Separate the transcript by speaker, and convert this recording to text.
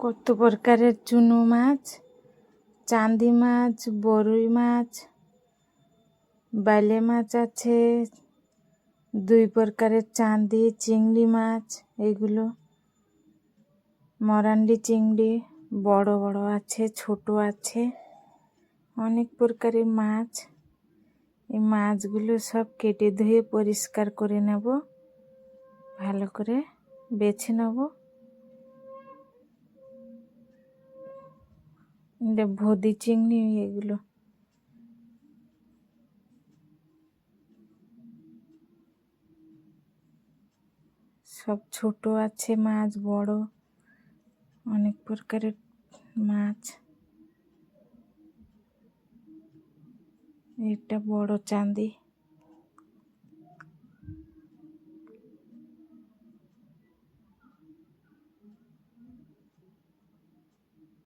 Speaker 1: কত প্রকারের চুনো মাছ, চান্দি মাছ, বরুই মাছ, বাইলে মাছ আছে, 2 প্রকারের চান্দি, চিংড়ি মাছ, এগুলো মরান্ডি চিংড়ি, বড় বড় আছে, ছোট আছে, অনেক প্রকারের মাছ। এই মাছগুলো সব কেটে ধুয়ে পরিষ্কার করে নেব, ভালো করে বেছে নেব। এটা ভোদি চিংড়ি, এগুলো সব ছোট আছে মাছ, বড়, অনেক প্রকারের মাছ। এটা বড় চান্দি।